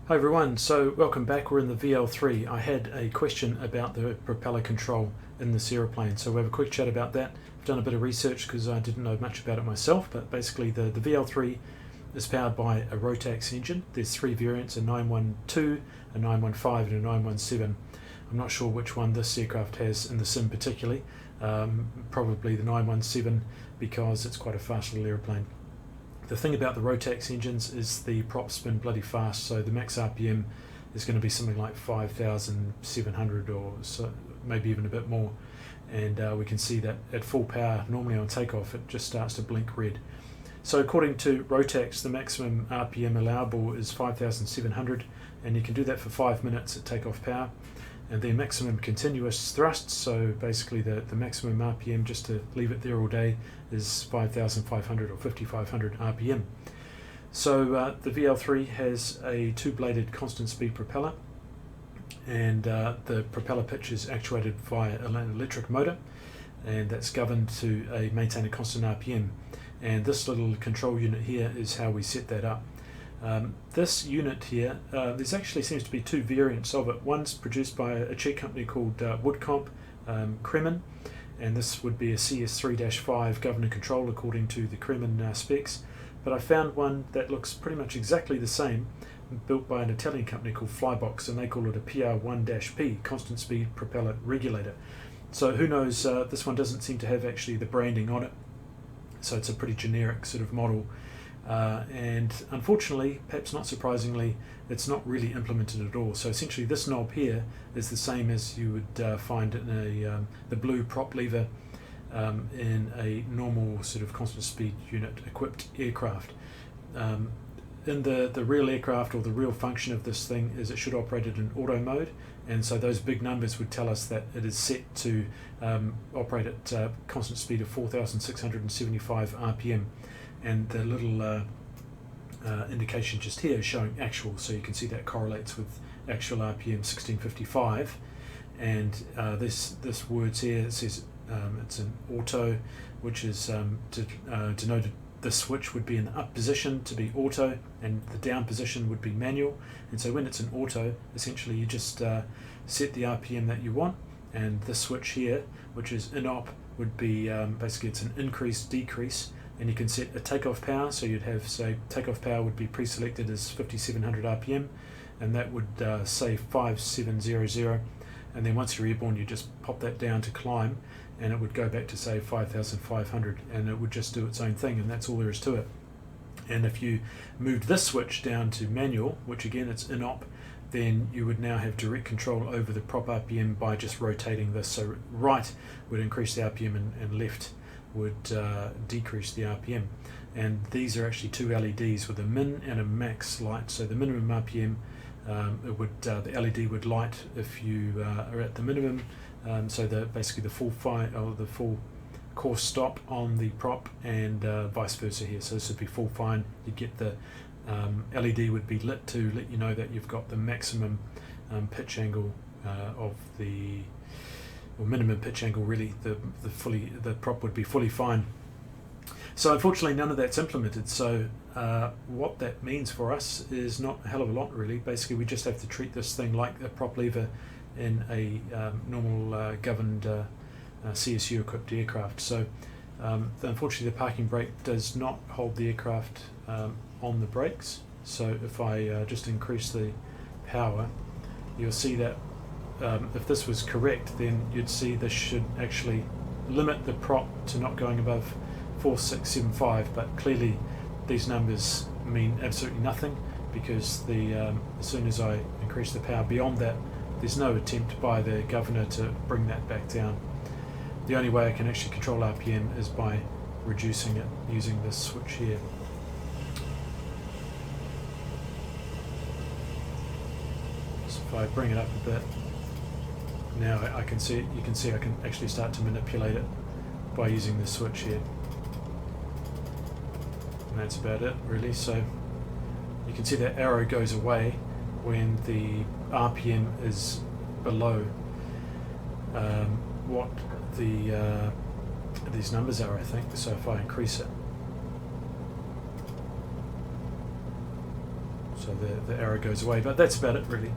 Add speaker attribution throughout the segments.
Speaker 1: Hi everyone, so welcome back. We're in the VL3. I had a question about the propeller control in this aeroplane, so we'll have a quick chat about that. I've done a bit of research because I didn't know much about it myself, but basically the VL3 is powered by a Rotax engine. There's three variants, a 912, a 915 and a 917. I'm not sure which one this aircraft has in the sim particularly, probably the 917 because it's quite a fast little aeroplane. The thing about the Rotax engines is the props spin bloody fast, so the max RPM is going to be something like 5,700 or so, maybe even a bit more. And we can see that at full power, normally on takeoff, it just starts to blink red. So according to Rotax, the maximum RPM allowable is 5,700, and you can do that for 5 minutes at takeoff power. And the maximum continuous thrust, so basically the maximum RPM, just to leave it there all day, is 5,500 or 5,500 RPM. So the VL3 has a two-bladed constant speed propeller, and the propeller pitch is actuated via an electric motor, and that's governed to maintain a constant RPM. And this little control unit here is how we set that up. This unit here, there's actually seems to be two variants of it. One's produced by a Czech company called Woodcomp Kremen, and this would be a CS3-5 governor control according to the Kremen specs. But I found one that looks pretty much exactly the same, built by an Italian company called Flybox, and they call it a PR1-P, constant speed propeller regulator. So who knows, this one doesn't seem to have actually the branding on it, so it's a pretty generic sort of model. And unfortunately, perhaps not surprisingly, it's not really implemented at all. So essentially this knob here is the same as you would find in the blue prop lever in a normal sort of constant speed unit equipped aircraft. In the real aircraft, or the real function of this thing, is it should operate in auto mode, and so those big numbers would tell us that it is set to operate at constant speed of 4,675 RPM. And the little indication just here is showing actual, so you can see that correlates with actual RPM 1655. And this words here, it says it's an auto, which is denoted. The switch would be in the up position to be auto, and the down position would be manual. And so when it's an auto, essentially you just set the RPM that you want, and this switch here, which is in op, would be basically it's an increase decrease. And you can set a takeoff power, so you'd have, say, takeoff power would be pre-selected as 5,700 RPM, and that would say 5,700, and then once you're airborne you just pop that down to climb, and it would go back to say 5,500, and it would just do its own thing, and that's all there is to it. And if you moved this switch down to manual, which again it's in op, then you would now have direct control over the prop RPM by just rotating this. So right would increase the RPM and left would decrease the RPM. And these are actually two LEDs with a min and a max light. So the minimum RPM, the LED would light if you are at the minimum. So basically the full course stop on the prop, and vice versa here. So this would be full fine. You'd get the LED would be lit to let you know that you've got the maximum pitch angle of the, or minimum pitch angle really. The prop would be fully fine. So unfortunately none of that's implemented. So what that means for us is not a hell of a lot really. Basically we just have to treat this thing like a prop lever in a normal governed CSU equipped aircraft. So unfortunately the parking brake does not hold the aircraft on the brakes. So if I just increase the power, you'll see that if this was correct, then you'd see this should actually limit the prop to not going above 4,675, but clearly these numbers mean absolutely nothing, because as soon as I increase the power beyond that, there's no attempt by the governor to bring that back down. The only way I can actually control RPM is by reducing it using this switch here. So if I bring it up a bit, now I can see it. You can see I can actually start to manipulate it by using this switch here. And that's about it really. So you can see that arrow goes away when the RPM is below what these numbers are, I think. So if I increase it, so the arrow goes away, but that's about it really.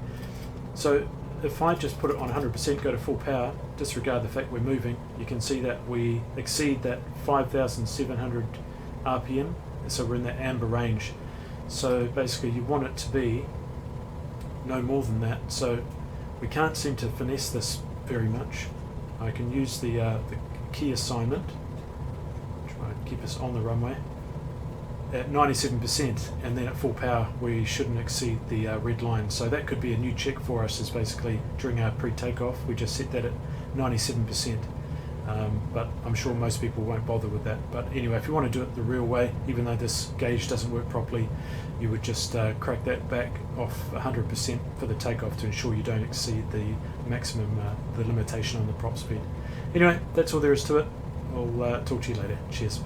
Speaker 1: So if I just put it on 100%, go to full power, disregard the fact we're moving, you can see that we exceed that 5,700 RPM, so we're in that amber range. So basically you want it to be no more than that, so we can't seem to finesse this very much. I can use the key assignment, try and keep us on the runway, at 97%, and then at full power we shouldn't exceed the red line. So that could be a new check for us, is basically during our pre-takeoff we just set that at 97%, but I'm sure most people won't bother with that. But anyway, if you want to do it the real way, even though this gauge doesn't work properly, you would just crack that back off 100% for the takeoff to ensure you don't exceed the maximum, the limitation on the prop speed. Anyway, that's all there is to it. I'll talk to you later. Cheers.